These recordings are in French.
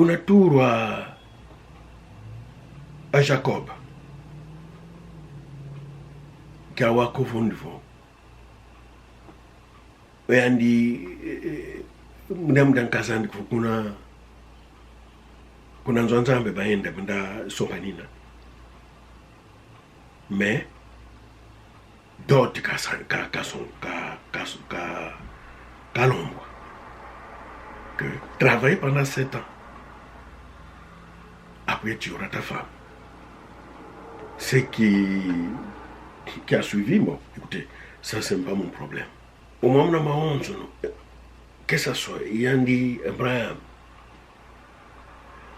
Kuna tour à Jacob qui a wako vondivon andi mdam kazandi kuna nzonzambe baenda benda sopanina mais d'autres ka l'ombre que travailler pendant 7 ans après tu auras ta femme. Ce qui a suivi, bon, écoutez, ça c'est pas mon problème. Au moment où on m'a que ça soit, il y a dit Abraham,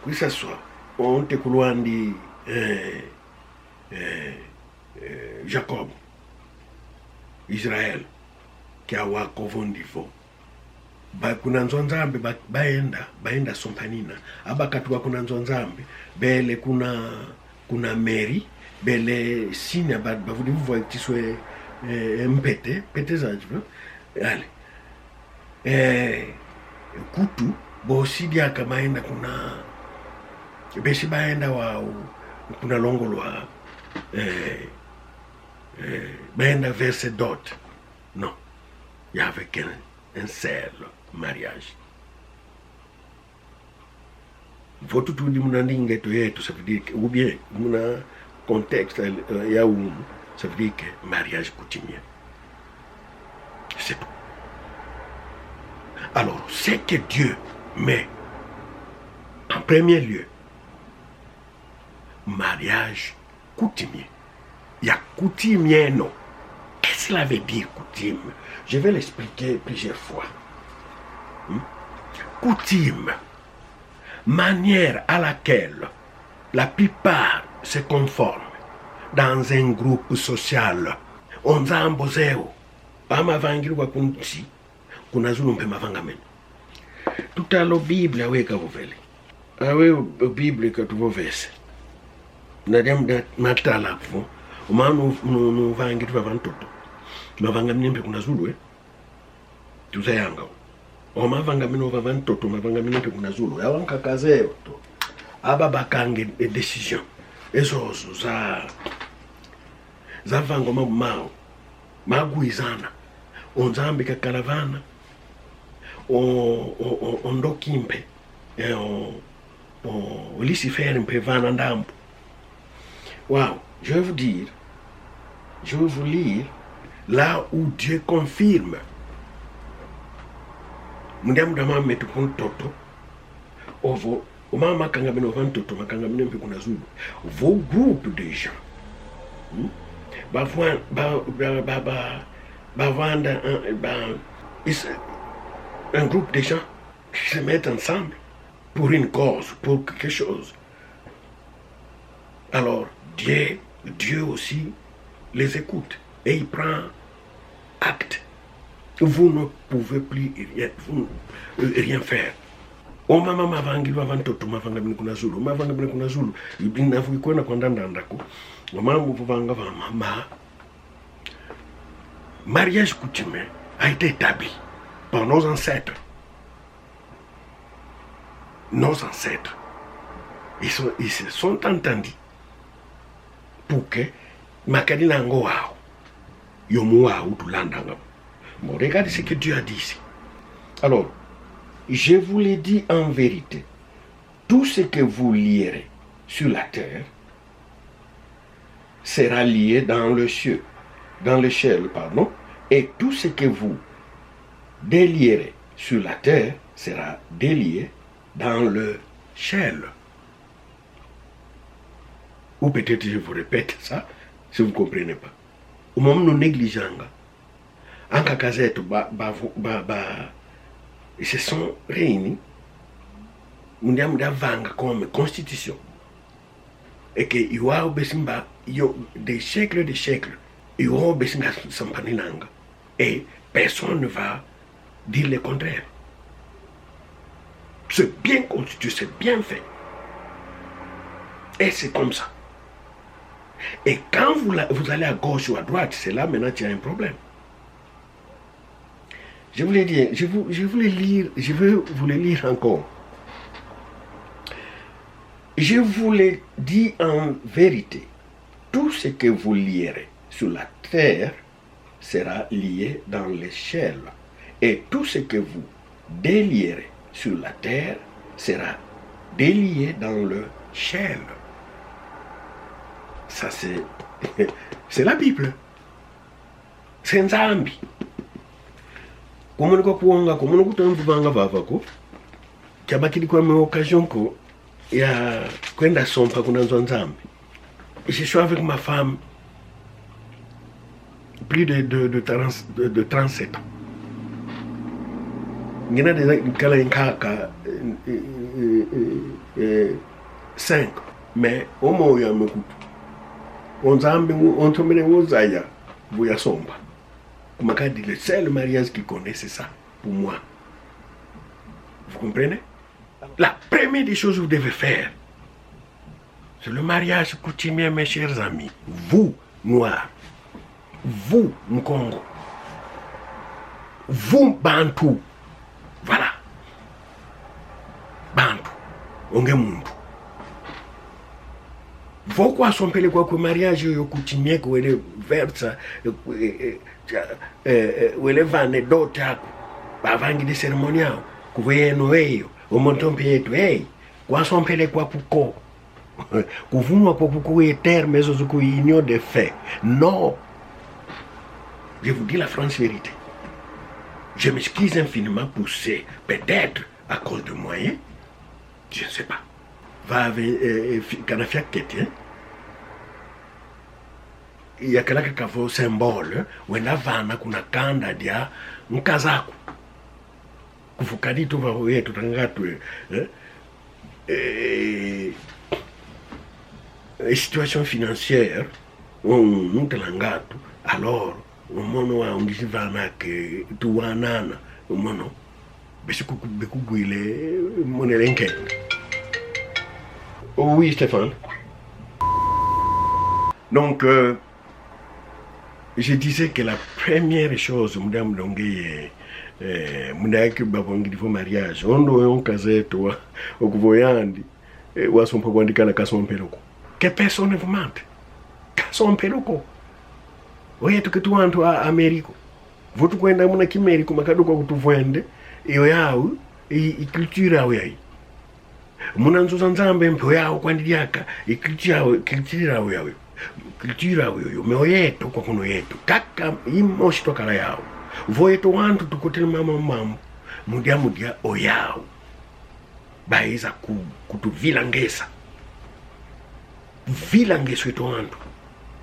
que ça soit, on te couloir dit Jacob, Israël, qui a wako vondifo. Kuna nzonzambe baenda sompanina abakatuwa kuna nzonzambe bele kuna Mary bele sinya bavudi vuva tiswe mpete zanjwe ale kutu bosidi akamaenda kuna besi baenda wa kuna longolwa baenda verse dot non il y avait un seul mariage. Votre tout dit mon andingue to ça veut dire que, ou bien mon contexte ya ça veut dire que mariage coutumier. C'est tout. Alors, c'est que Dieu met en premier lieu mariage coutumier. Il y a coutumier non. Qu'est-ce que cela veut dire coutume? Je vais l'expliquer plusieurs fois. Coutume, manière à laquelle la plupart se conforment dans un groupe social. On a ambozeo, ama vangirwa kunchi, kuna zulu mpe mavangamen. Tout à la Bible aweka vovele. Awe Bible que tu vovese. Nadem matala fo, umanu no vangirwa vantoto. Mavangamen mpe kuna zulu Tuzayanga. O mavangamino vavantoto mavangamino mpe kuna zulu. Yawanka kazeo to. Aba bakange decision. Ezo za vangoma mao. Maguizana. Onzambe ka caravana. Ondokimpe. Lucifer mpe vana ndambo. Wow, je vais vous lire là où Dieu confirme. Mudamudama metu toto ovo umama kangamino vantoto makangamino mpe kuna zulu vos groupes de gens un groupe de gens qui se mettent ensemble pour une cause, pour quelque chose. Alors Dieu aussi les écoute et il prend acte. Vous ne pouvez plus rien faire. O mama mavangilwa vantoto mavangamini kuna zulu mavangamini kuna zulu ibinafu ikona kwa ndandandako mama muvanga va mama. Mariage coutumier a été établi par nos ancêtres. Nos ancêtres ils se sont entendus pour que makadina ngo wao yomu wao tulandanga. Bon, regardez ce que Dieu a dit ici. Alors, je vous l'ai dit en vérité, tout ce que vous lierez sur la terre sera lié dans le ciel, et tout ce que vous délierez sur la terre sera délié dans le ciel. Ou peut-être je vous répète ça, si vous ne comprenez pas. Au moment où nous négligeons, Anka Kazeto ils se sont réunis vanga comme constitution et que il y a des siècles il y a et personne ne va dire le contraire. C'est bien constitué, c'est bien fait et c'est comme ça. Et quand vous allez à gauche ou à droite, c'est là maintenant qu'il y a un problème. Je voulais dire, je vais vous le lire encore. Je vous le dis en vérité, tout ce que vous lierez sur la terre sera lié dans les cieux, et tout ce que vous délierez sur la terre sera délié dans le ciel. Ça c'est la Bible. C'est Nzambi. Komuniko kuonga komuniko tamvanga vavako. Kabakili kwa occasion ko ya kwenda sompa kuna Nzambi. Je suis avec ma femme plus de 37 ans. Ngina de kala nkaka 5 mais au moins ya mekutu. Nzambi on tomene wozaya buya somba. Makadi le seul mariage qu'il connaît c'est ça pour moi. Vous comprenez? La première des choses que vous devez faire, c'est le mariage coutumier, mes chers amis. Vous, Noirs, vous, Nkongo, vous, Bantu, voilà. Bantu, Ongemundu. Pourquoi sont appelés quoi que mariage coutumier que les versa, ou les vannes d'autres, avant des cérémonies, que vous voyez Noël, au montant payé, hey, quoi sont appelés quoi pour quoi? Que vous n'avez pas beaucoup de terres, mais aussi que vous de fait. Non. Je vous dis la franche vérité. Je m'excuse infiniment pour ces, peut-être à cause de moyens, je ne sais pas. Va avec Kanafia Kétien. Il y a quelqu'un qui a fait symbole, où il y a vana kuna kanda dia mkazaku. Kufukadi tu va voir tout un gâteau. Situation financière, on gato, alors on mono a un vana que tu wanana, on mono. Besuku guile monelenke. Oh oui, Stéphane. Donc, je disais que la première chose, Madame Longué, Mounaki Babongi pour mariage, on doit en caser toi, au Gouvoyandi, et où sont pour dire la casse en perroco. Que personne ne vous mente. Casse en perroco. Oui, tu que tu en toi, Amérique. Vous tu connais mon Amérique, ma cadeau que tu vends, et oyaou, et culture à oyaï. Munanzo Nzambe mpo yao kwandiaka culture yawe me oyeto kwa kuno yetu kaka imoshi tokala yao voyeto wantu tukotele mama mudia oyao baiza kutuvilangesa vilangeso yetu wantu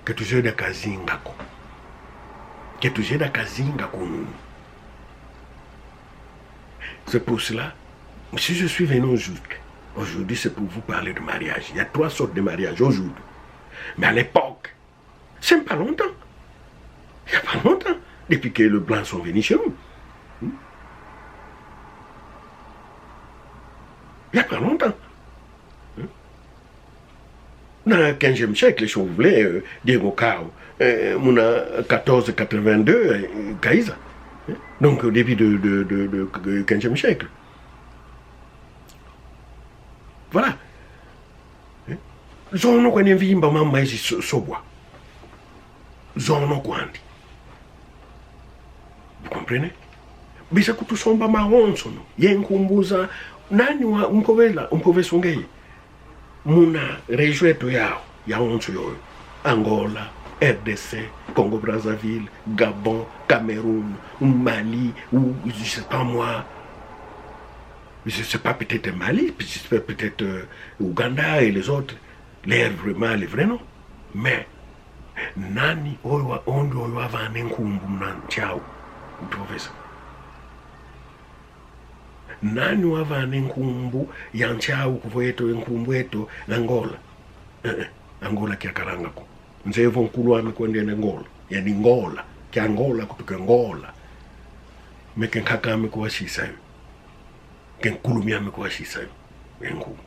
ketuzeda kazingako nous. C'est pour cela, si je suis venu aujourd'hui, c'est pour vous parler de mariage. Il y a 3 sortes de mariage aujourd'hui. Mais à l'époque, c'est pas longtemps. Il n'y a pas longtemps, depuis que les Blancs sont venus chez nous. Il n'y a pas longtemps. Dans le 15e siècle, si vous voulez, Diego Cao, on a 1482, Caïsa. Donc au début du 15e siècle. Voilà. Zono kwa vimba mama hizi sobwa. Zono kwandi. Vous comprenez? Bisa kutusomba maonso no. Yenkumbuza nani wa umpovela ungeye. Muna rejoeto yao ya onso yoyo. Angola, RDC, Congo Brazzaville, Gabon, Cameroun, Mali, ou je sais pas moi. Je sais pas, peut-être Mali, peut-être Ouganda et les autres. Les vrais noms. Mais, nani oyo ondo oyo avane nkumbu mnanchao. Vous trouvez ça? Nani avane nkumbu yanchao kuvoyeto nkumbu eto Angola. Angola kia karanga ko. Nzevo nkulu amekwenda Angola. Yani Ngola. Kia Angola kutoka Angola. Meke nkaka amekuwa shisa yu. Kenkulumi amekuwa shisa yu. Nkumu.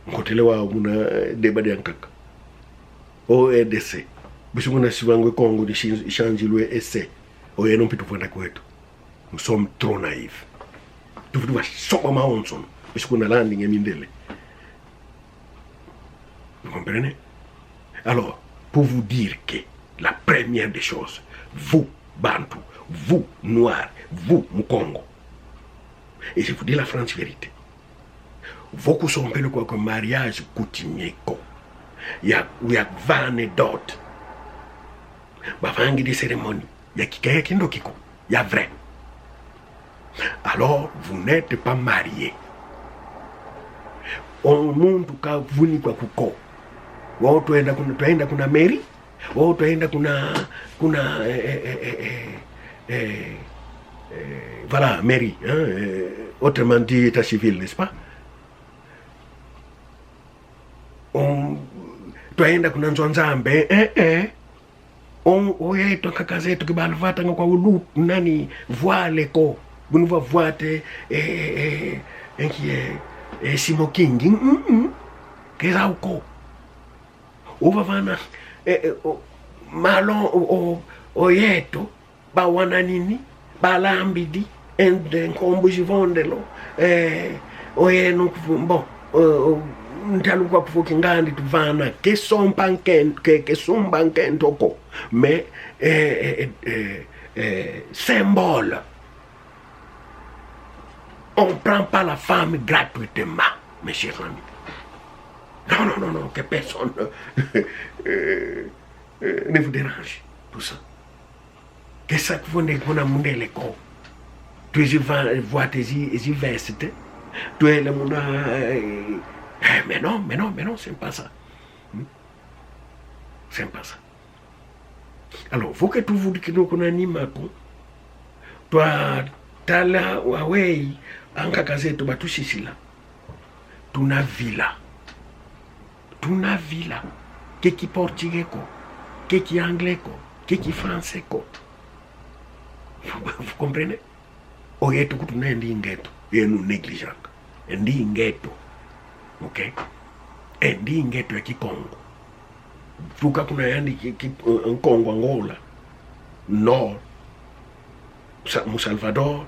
Nkotelewa muna debade yankaka. OEDC. Bisu muna siwangwe Congo de changelwe essai. Oye non pitu fwanda kwetu. Nous sommes trop naïfs. Tu veux soba maonson. Bisu kuna landing ya mindele. comprenez? Alors, pour vous dire que la première des choses, vous, Bantou, vous, Noirs, vous, Mukongo, et je vous dis la franche vérité, vous qui sont appelés comme mariage coutumier, il y a 20 anecdotes, il y a des cérémonies, il y a il y a vrai. Alors, vous n'êtes pas marié. On montre que vous n'êtes pas kuko. Wao tuenda kuna Mary, wao tuenda kuna voilà, Mary, hein, autrement dit état civil, n'est-ce pas? On tuenda kuna Nzonzambe, on oye to kakazetu kibalvata kwa ulu nani voile ko, bunu voite Simo King, keza uko. Uvavana malon oyeto bawana nini balambidi ende nkombo jivondelo oye no bon ntaluka kufuki ngandi tuvana ke sombanken toko mais symbole. On ne prend pas la femme gratuitement, mes chers amis. Non, que personne ne vous dérange, tout ça. Que ça que vous n'avez pas amené les corps. Tu vois tes vestes, tu es le monde. Mais non, c'est pas ça. C'est pas ça. Alors, faut que tu vous dites que nous connaissons toi, tala, wawei, anka kazetu batushisila. Tuna villa. Keki portugais ko, keki anglais ko, keki français ko. Vous comprenez? Oyetu kutuna ndi ngeto, yenu négligent. Ndi ngeto. OK? Ndi ngeto ya Kikongo. Fuka kuna yandi Kongo Angola. Nord. Mu Salvador,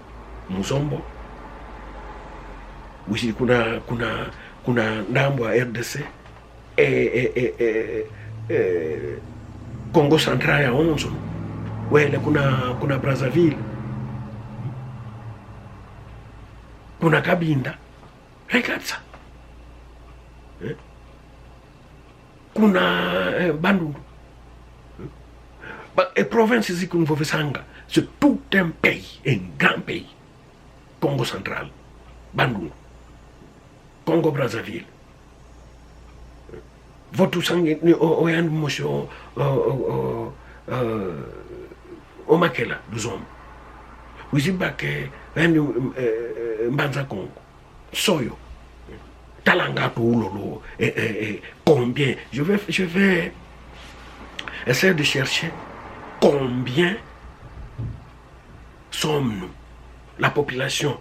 Muzombo. Wisi kuna ndambo ya RDC. Congo Central ya 11. Wele kuna Brazzaville. Kuna Kabinda. Regarde ça. Kuna Bandundu. Et province ici qu'on veut sanga, c'est tout un pays, un grand pays. Congo Central, Bandundu, Congo Brazzaville. Votre sang est au Makela, nous sommes. Vous dites que Mbanza Congo, Soyo, Talanga Toulolo, combien? Je vais essayer de chercher combien sommes-nous, la population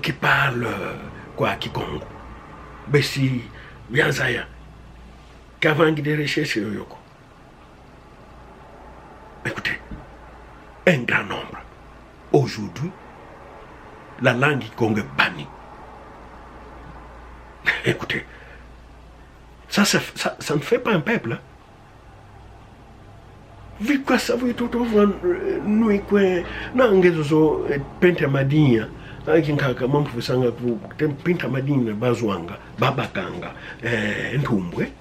qui parle Kikongo. Bessi, Bianzaya, qu'avant de rechercher Yoko. Écoutez, un grand nombre. Aujourd'hui, la langue Kikongo est bannie. Écoutez, ça ne fait pas un peuple. Hein? Vu que ça veut tout nous quoi nangezo penta madinha akinkaka mampu sanga ku penta madinha bazwanga babakanga ntumbwe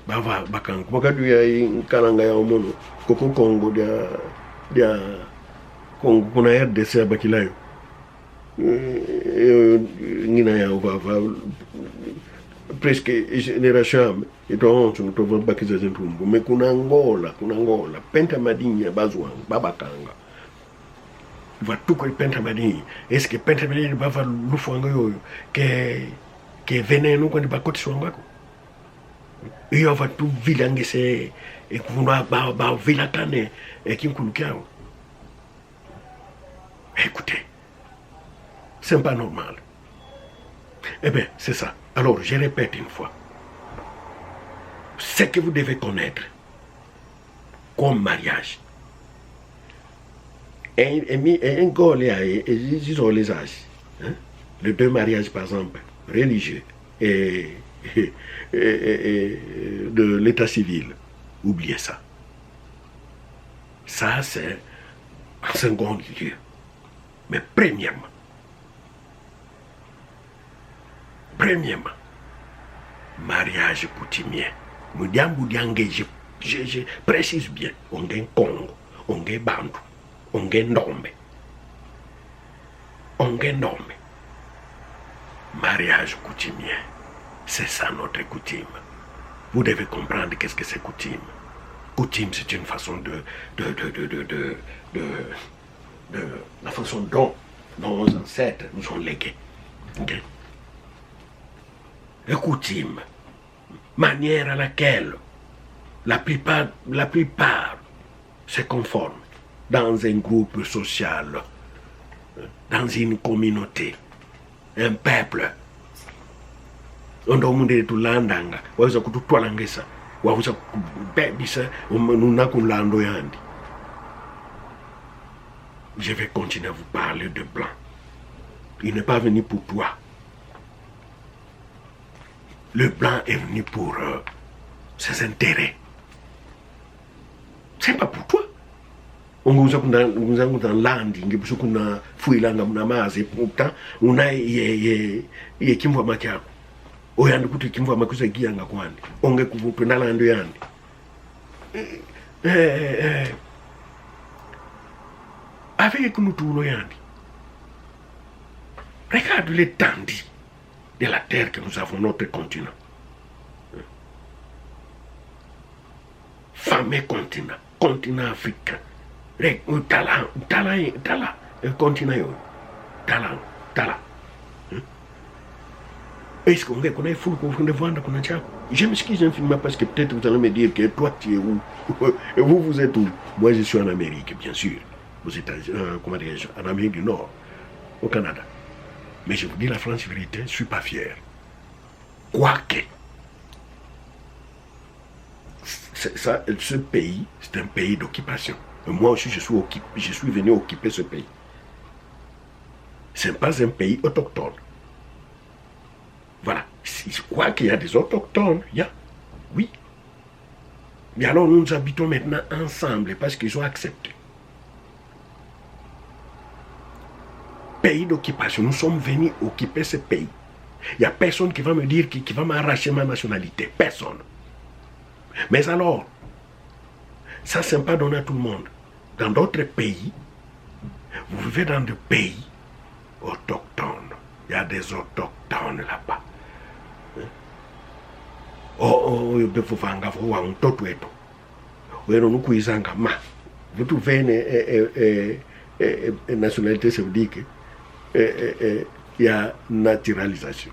bava bakanga bakadu ya kalanga ya omono koko Kongo dia Kongo kuna RDC bakilayo ngina ya bava presque génération et donc nous trouvons pas que c'est un truc mais kuna Angola penta madinha bazwang babakanga va tout que penta madinha est-ce que penta madinha va faire lufanga yoyo que veneno quand ba koti swanga ko iyo va tout vilange c'est et kuna ba vilakane et kinkulukiao. Écoutez, c'est pas normal. Eh bien, c'est ça. Alors, je répète une fois. Ce que vous devez connaître comme mariage. Un gars, ils ont les âges. Les deux mariages, par exemple, religieux et de l'état civil. Oubliez ça. Ça, c'est en second lieu. Mais premièrement, mariage coutumier. Je précise bien, on est Congo, on est Bantou, on est Ndombe. Mariage coutumier, c'est ça notre coutume. Vous devez comprendre qu'est-ce que c'est coutume. Coutume, c'est une façon la façon dont nos ancêtres nous ont légué. Okay? La coutume, manière à laquelle la plupart se conforment dans un groupe social, dans une communauté, un peuple. On doit demander tout l'andanga, waweza kututwalangisa, waweza kubebisa unakulando yandi. Je vais continuer à vous parler de blanc. Il n'est pas venu pour toi. Le blanc est venu pour ses intérêts. C'est pas pour toi. Unguza kuna landi ngibusu kuna fuilanga mnamazi puta una ye kimva makyako. Oyandi kuti kimva makuza giyanga kwandi. Onge kuvupenda lando yandi. Avec nous tout yandi. Regarde l'étendue de la terre que nous avons, notre continent. Fameux continent africain. Continent. Talent. Est-ce qu'on connaît fou qu'on veut vendre qu'on a déjà? Je m'excuse infiniment parce que peut-être vous allez me dire que toi tu es où? Et vous êtes où? Moi je suis en Amérique, bien sûr. Aux États-Unis, comment dirais-je, en Amérique du Nord, au Canada. Mais je vous dis la franche vérité, je ne suis pas fier. Quoique, ce pays, c'est un pays d'occupation. Moi aussi, je suis venu occuper ce pays. Ce n'est pas un pays autochtone. Voilà. Je crois qu'il y a des autochtones. Oui. Mais alors, nous habitons maintenant ensemble parce qu'ils ont accepté. Pays d'occupation, nous sommes venus occuper ce pays. Il n'y a personne qui va me dire, qui va m'arracher ma nationalité. Personne. Mais alors, ça, ce n'est pas donné à tout le monde. Dans d'autres pays, vous vivez dans des pays autochtones. Il y a des autochtones là-bas. Vous trouvez une nationalité, ça veut dire que il y a naturalisation.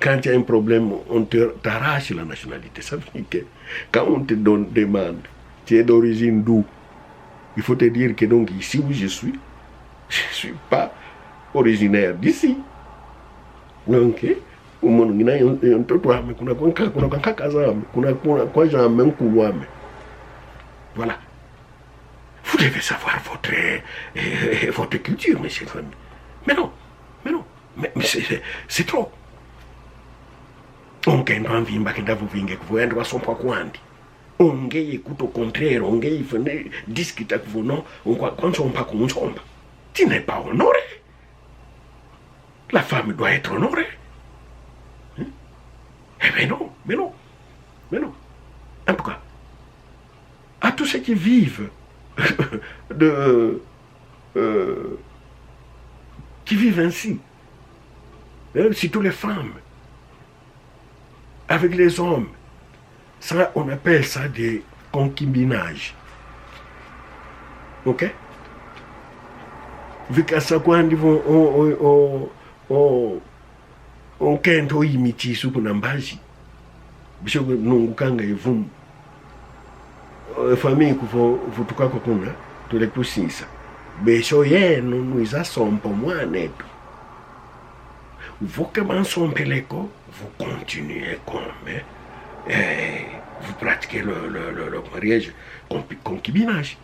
Quand il y a un problème, on t'arrache la nationalité. Ça veut dire que quand on te demande, tu es d'origine d'où, il faut te dire que donc ici où je ne suis pas originaire d'ici. Donc, voilà. Vous devez savoir votre culture, mes chers amis. Mais non. Mais c'est trop. On ne envie de vous voir son pas kwandi. On écoute au contraire, on discute avec vous, non, on ne pas comme on. Tu n'es pas honoré. La femme doit être honorée. Mais non. En tout cas, à tous ceux qui vivent qui vivent ainsi, surtout les femmes, avec les hommes, ça, on appelle ça des concubinages. Ok? Vu qu'à ça, quand on kento imiti suku nambaji bishogo nungukanga ivumu famille kuvo vutuka kokuna tule kusisa besho yenu nuiza sompo mwanetu vous commencez peleko, vous continuez comme vous pratiquez le mariage concubinage.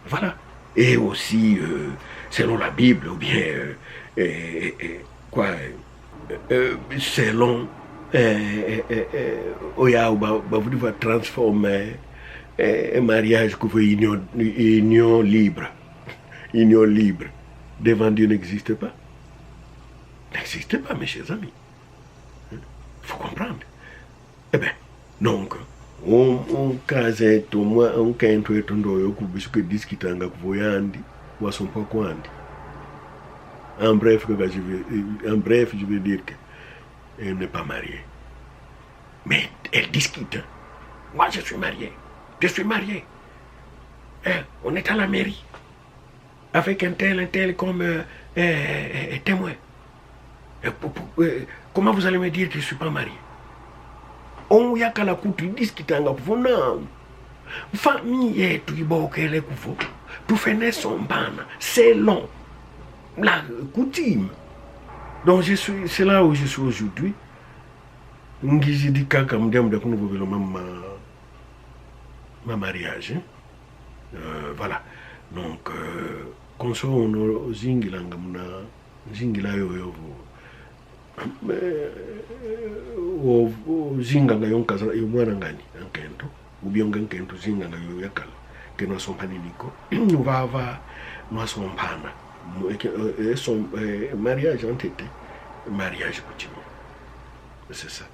Voilà. Et aussi selon la Bible ou bien quoi selon Oya vous devez transformer un mariage que vous union libre. Union libre devant Dieu n'existe pas. N'existe pas, mes chers amis. Il faut comprendre. Eh bien, donc, on casait au moins un canto et tondo que discutanga kuvoyandi wasompa kwandi. En bref, je veux dire qu'elle n'est pas mariée. Mais elle discute. Moi, je suis marié. Je suis marié. On est à la mairie. Avec un tel comme témoin. Comment vous allez me dire que je ne suis pas marié? On y a qu'à la couture discuter en non. Famille est tout le kuvo. Tout fait son ban. C'est long. La coutume. Donc c'est là où je suis aujourd'hui. J'ai dit que comme ma mariage. Voilà. Donc, quand on zingila yo zinganga yonkaza yomwana ngani ankento ubionga nkento zinganga yo yakala que nós somos paniniko va nós somos pana son mariage entité mariage coutumier, c'est ça.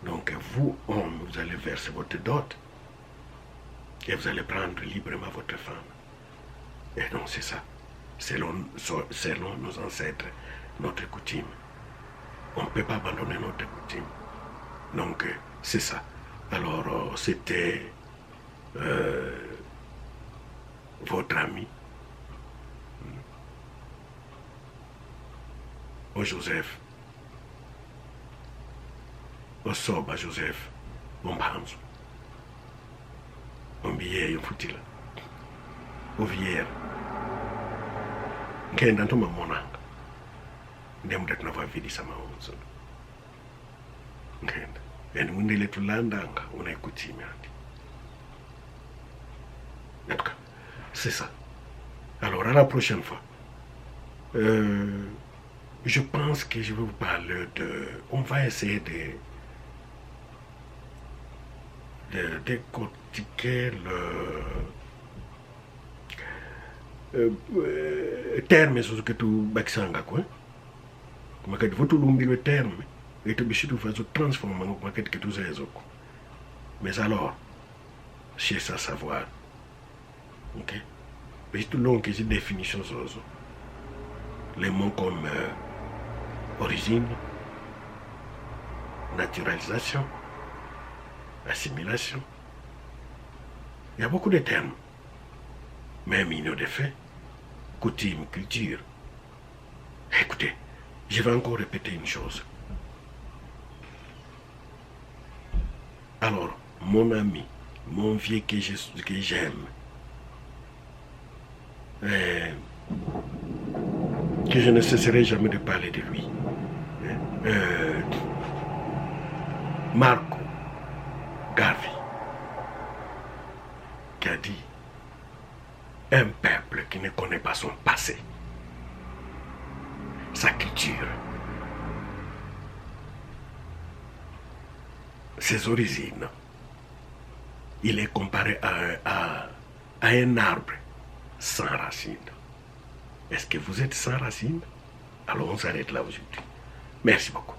Donc vous hommes vous allez verser votre dot et vous allez prendre librement votre femme. Et donc c'est ça, selon nos ancêtres, notre coutume. On ne peut pas abandonner notre coutume. Donc c'est ça. Alors c'était votre ami, au Joseph, au Soba Joseph, au Mbanzo, au billet, au Futila, au Vière. Kenda ntuma monanga ndemu ndatuna vidi sama unzo ngenda yani mundele tulandanga unaikutimia ati c'est ça. Alors à la prochaine fois je pense que je vais vous parler on va essayer de décortiquer terme sur ce que tu baksanga quoi makati votu lumbilwe terme et tu bishitu fazo transformer makati que tu zezoko. Mais alors c'est ça savoir, ok, mais tout long que j'ai définition zozo les mots comme origine, naturalisation, assimilation, il y a beaucoup de termes. Même union de fait, coutume, culture. Écoutez, je vais encore répéter une chose. Alors, mon ami, mon vieux que j'aime, que je ne cesserai jamais de parler de lui, Marco Garvey, qui a dit: un peuple qui ne connaît pas son passé, sa culture, ses origines, il est comparé à un arbre sans racines. Est-ce que vous êtes sans racines? Alors on s'arrête là aujourd'hui. Merci beaucoup.